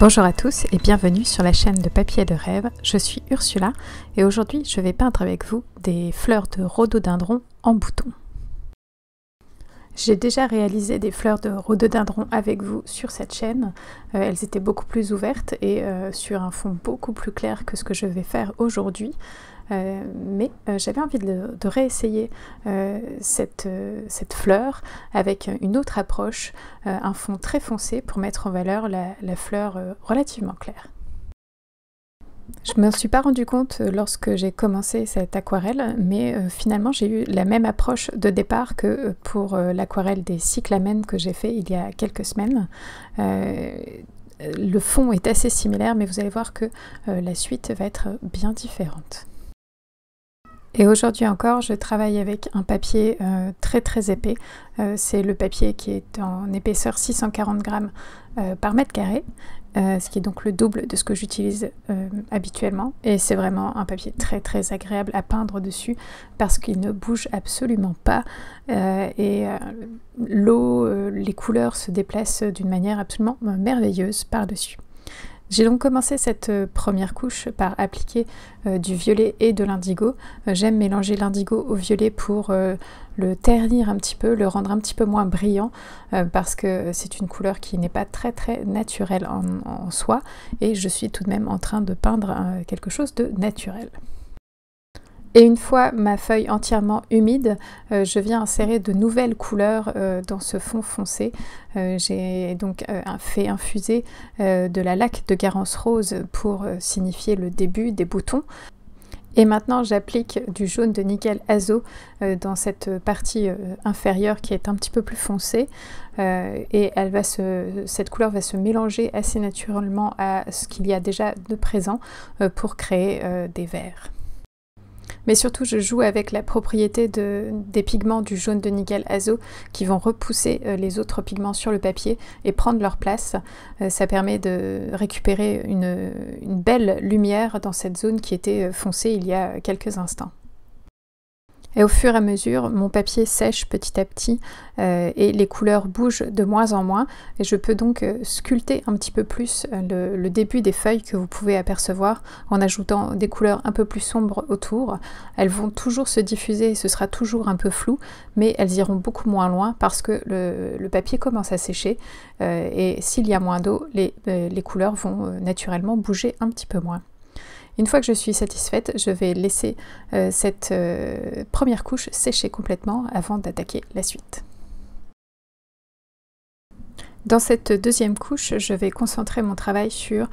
Bonjour à tous et bienvenue sur la chaîne de Papier de Rêve. Je suis Ursula et aujourd'hui je vais peindre avec vous des fleurs de rhododendron en bouton. J'ai déjà réalisé des fleurs de rhododendron avec vous sur cette chaîne. Elles étaient beaucoup plus ouvertes et sur un fond beaucoup plus clair que ce que je vais faire aujourd'hui. Mais j'avais envie de réessayer cette fleur avec une autre approche, un fond très foncé pour mettre en valeur la fleur relativement claire. Je ne me suis pas rendu compte lorsque j'ai commencé cette aquarelle, mais finalement j'ai eu la même approche de départ que pour l'aquarelle des cyclamènes que j'ai fait il y a quelques semaines. Le fond est assez similaire, mais vous allez voir que la suite va être bien différente. Et aujourd'hui encore, je travaille avec un papier très épais. C'est le papier qui est en épaisseur 640 grammes par mètre carré, ce qui est donc le double de ce que j'utilise habituellement. Et c'est vraiment un papier très agréable à peindre dessus parce qu'il ne bouge absolument pas. L'eau, les couleurs se déplacent d'une manière absolument merveilleuse par-dessus. J'ai donc commencé cette première couche par appliquer du violet et de l'indigo. J'aime mélanger l'indigo au violet pour le ternir un petit peu, le rendre un petit peu moins brillant parce que c'est une couleur qui n'est pas très naturelle en soi et je suis tout de même en train de peindre quelque chose de naturel. Et une fois ma feuille entièrement humide, je viens insérer de nouvelles couleurs dans ce fond foncé. J'ai donc fait infuser de la laque de Garance rose pour signifier le début des boutons. Et maintenant j'applique du jaune de nickel azo dans cette partie inférieure qui est un petit peu plus foncée et cette couleur va se mélanger assez naturellement à ce qu'il y a déjà de présent pour créer des verts. Mais surtout, je joue avec la propriété des pigments du jaune de nickel azo qui vont repousser les autres pigments sur le papier et prendre leur place. Ça permet de récupérer une belle lumière dans cette zone qui était foncée il y a quelques instants. Et au fur et à mesure, mon papier sèche petit à petit et les couleurs bougent de moins en moins. Et je peux donc sculpter un petit peu plus le début des feuilles que vous pouvez apercevoir en ajoutant des couleurs un peu plus sombres autour. Elles vont toujours se diffuser et ce sera toujours un peu flou, mais elles iront beaucoup moins loin parce que le papier commence à sécher et s'il y a moins d'eau, les couleurs vont naturellement bouger un petit peu moins. Une fois que je suis satisfaite, je vais laisser cette première couche sécher complètement avant d'attaquer la suite. Dans cette deuxième couche, je vais concentrer mon travail sur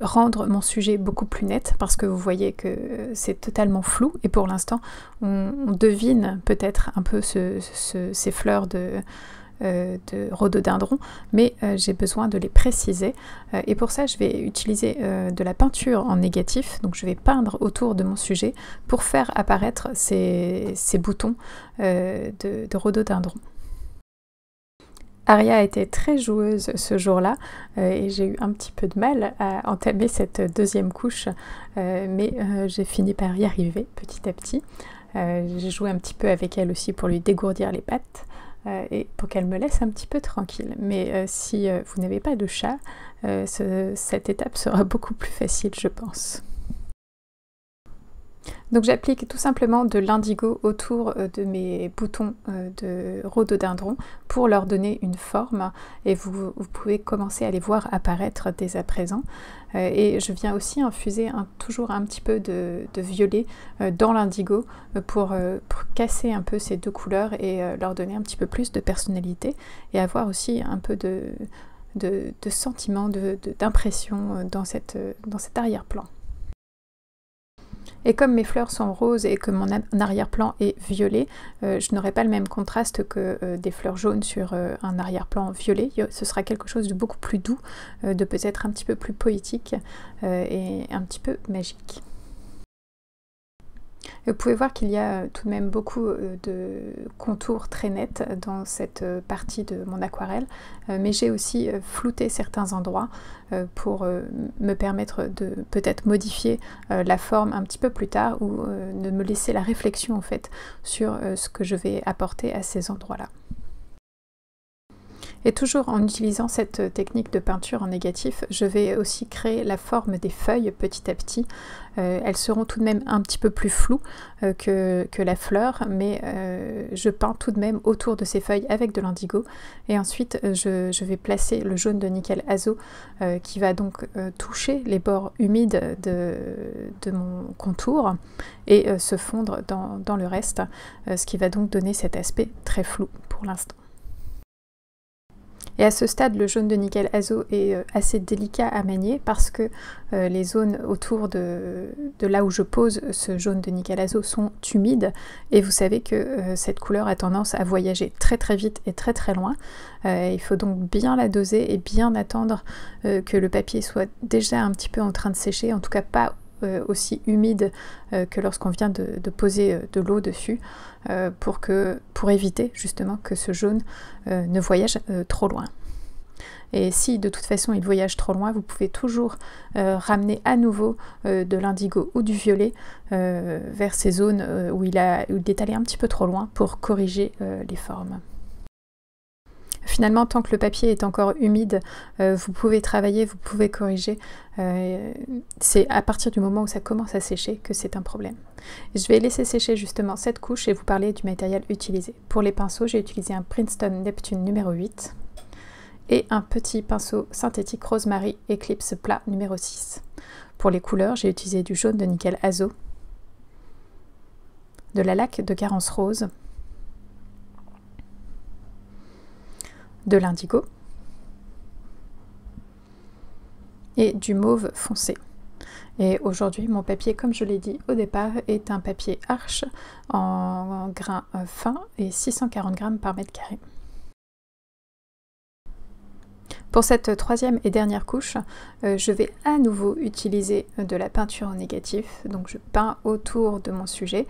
rendre mon sujet beaucoup plus net parce que vous voyez que c'est totalement flou et pour l'instant on devine peut-être un peu ces fleurs de rhododendron, mais j'ai besoin de les préciser et pour ça je vais utiliser de la peinture en négatif, donc je vais peindre autour de mon sujet pour faire apparaître ces boutons de rhododendron. Aria a été très joueuse ce jour-là et j'ai eu un petit peu de mal à entamer cette deuxième couche, mais j'ai fini par y arriver petit à petit. J'ai joué un petit peu avec elle aussi pour lui dégourdir les pattes et pour qu'elle me laisse un petit peu tranquille. Mais si vous n'avez pas de chat, cette étape sera beaucoup plus facile, je pense. Donc j'applique tout simplement de l'indigo autour de mes boutons de rhododendron pour leur donner une forme et vous pouvez commencer à les voir apparaître dès à présent. Et je viens aussi infuser toujours un petit peu de violet dans l'indigo pour casser un peu ces deux couleurs et leur donner un petit peu plus de personnalité et avoir aussi un peu de sentiment, d'impression dans cet arrière-plan. Et comme mes fleurs sont roses et que mon arrière-plan est violet, je n'aurai pas le même contraste que des fleurs jaunes sur un arrière-plan violet. Ce sera quelque chose de beaucoup plus doux, de peut-être un petit peu plus poétique et un petit peu magique. Vous pouvez voir qu'il y a tout de même beaucoup de contours très nets dans cette partie de mon aquarelle, mais j'ai aussi flouté certains endroits pour me permettre de peut-être modifier la forme un petit peu plus tard ou de me laisser la réflexion en fait sur ce que je vais apporter à ces endroits-là. Et toujours en utilisant cette technique de peinture en négatif, je vais aussi créer la forme des feuilles petit à petit. Elles seront tout de même un petit peu plus floues que la fleur, mais je peins tout de même autour de ces feuilles avec de l'indigo. Et ensuite, je vais placer le jaune de nickel azo qui va donc toucher les bords humides de mon contour et se fondre dans le reste, ce qui va donc donner cet aspect très flou pour l'instant. Et à ce stade, le jaune de nickel azo est assez délicat à manier parce que les zones autour de là où je pose ce jaune de nickel azo sont humides. Et vous savez que cette couleur a tendance à voyager très très vite et très très loin. Il faut donc bien la doser et bien attendre que le papier soit déjà un petit peu en train de sécher, en tout cas pas aussi humide que lorsqu'on vient de poser de l'eau dessus pour éviter justement que ce jaune ne voyage trop loin. Et si de toute façon il voyage trop loin, vous pouvez toujours ramener à nouveau de l'indigo ou du violet vers ces zones où il est allé un petit peu trop loin pour corriger les formes. Finalement, tant que le papier est encore humide, vous pouvez travailler, vous pouvez corriger. C'est à partir du moment où ça commence à sécher que c'est un problème. Je vais laisser sécher justement cette couche et vous parler du matériel utilisé. Pour les pinceaux, j'ai utilisé un Princeton Neptune numéro 8 et un petit pinceau synthétique Rosemary Eclipse plat numéro 6. Pour les couleurs, j'ai utilisé du jaune de nickel azo, de la laque de carence rose, de l'indigo et du mauve foncé. Et aujourd'hui, mon papier, comme je l'ai dit au départ, est un papier Arches en grains fins et 640 grammes par mètre carré. Pour cette troisième et dernière couche, je vais à nouveau utiliser de la peinture en négatif. Donc je peins autour de mon sujet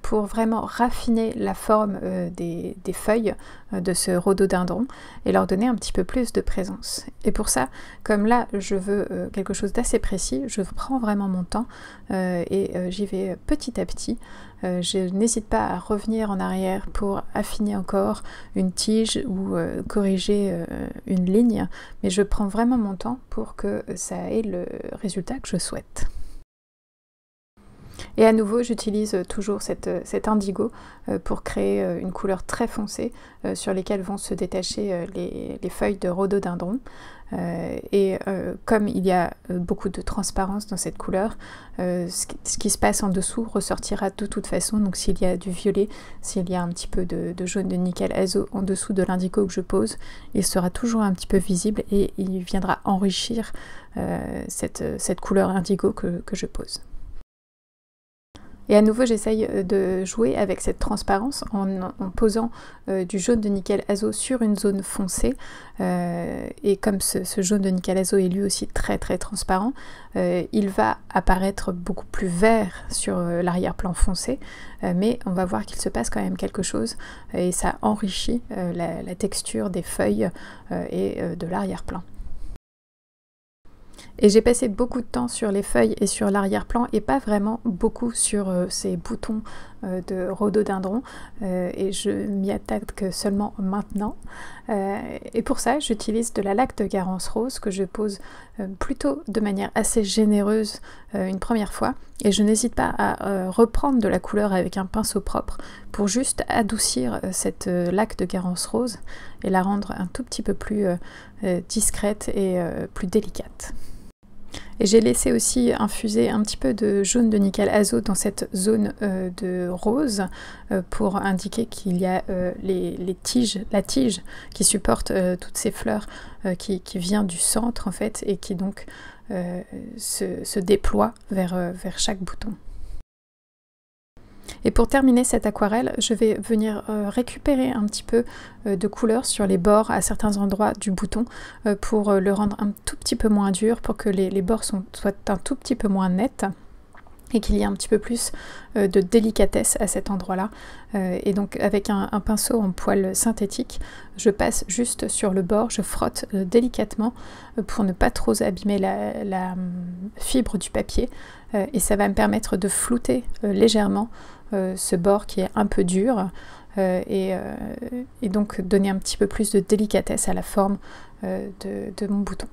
pour vraiment raffiner la forme des feuilles de ce rhododendron et leur donner un petit peu plus de présence. Et pour ça, comme là je veux quelque chose d'assez précis, je prends vraiment mon temps et j'y vais petit à petit. Je n'hésite pas à revenir en arrière pour affiner encore une tige ou corriger une ligne, mais je prends vraiment mon temps pour que ça ait le résultat que je souhaite. Et à nouveau, j'utilise toujours cet indigo pour créer une couleur très foncée sur lesquelles vont se détacher les feuilles de rhododendron. Comme il y a beaucoup de transparence dans cette couleur, ce qui se passe en dessous ressortira de toute façon. Donc s'il y a du violet, s'il y a un petit peu de jaune de nickel azo en dessous de l'indigo que je pose, il sera toujours un petit peu visible et il viendra enrichir cette couleur indigo que je pose. Et à nouveau, j'essaye de jouer avec cette transparence en posant du jaune de nickel azo sur une zone foncée. Et comme ce jaune de nickel azo est lui aussi très très transparent, il va apparaître beaucoup plus vert sur l'arrière-plan foncé. Mais on va voir qu'il se passe quand même quelque chose et ça enrichit la texture des feuilles et de l'arrière-plan. Et j'ai passé beaucoup de temps sur les feuilles et sur l'arrière-plan et pas vraiment beaucoup sur ces boutons de rhododendron et je m'y attaque seulement maintenant. Et pour ça, j'utilise de la laque de carence rose que je pose plutôt de manière assez généreuse une première fois et je n'hésite pas à reprendre de la couleur avec un pinceau propre pour juste adoucir cette laque de carence rose et la rendre un tout petit peu plus discrète et plus délicate. Et j'ai laissé aussi infuser un petit peu de jaune de nickel azo dans cette zone de rose pour indiquer qu'il y a la tige qui supporte toutes ces fleurs qui vient du centre en fait et qui donc se déploie vers chaque bouton. Et pour terminer cette aquarelle, je vais venir récupérer un petit peu de couleur sur les bords à certains endroits du bouton pour le rendre un tout petit peu moins dur, pour que les bords soient un tout petit peu moins nets. et qu'il y ait un petit peu plus de délicatesse à cet endroit-là. Et donc avec un pinceau en poil synthétique, je passe juste sur le bord, je frotte délicatement pour ne pas trop abîmer la fibre du papier, et ça va me permettre de flouter légèrement ce bord qui est un peu dur, et donc donner un petit peu plus de délicatesse à la forme de mon bouton.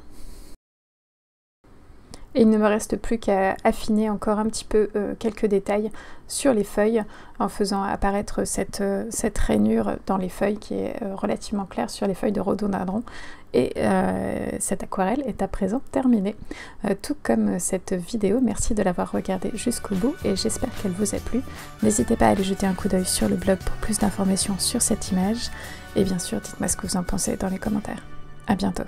Et il ne me reste plus qu'à affiner encore un petit peu quelques détails sur les feuilles en faisant apparaître cette rainure dans les feuilles qui est relativement claire sur les feuilles de rhododendron. Et cette aquarelle est à présent terminée, tout comme cette vidéo. Merci de l'avoir regardée jusqu'au bout et j'espère qu'elle vous a plu. N'hésitez pas à aller jeter un coup d'œil sur le blog pour plus d'informations sur cette image. Et bien sûr, dites-moi ce que vous en pensez dans les commentaires. À bientôt.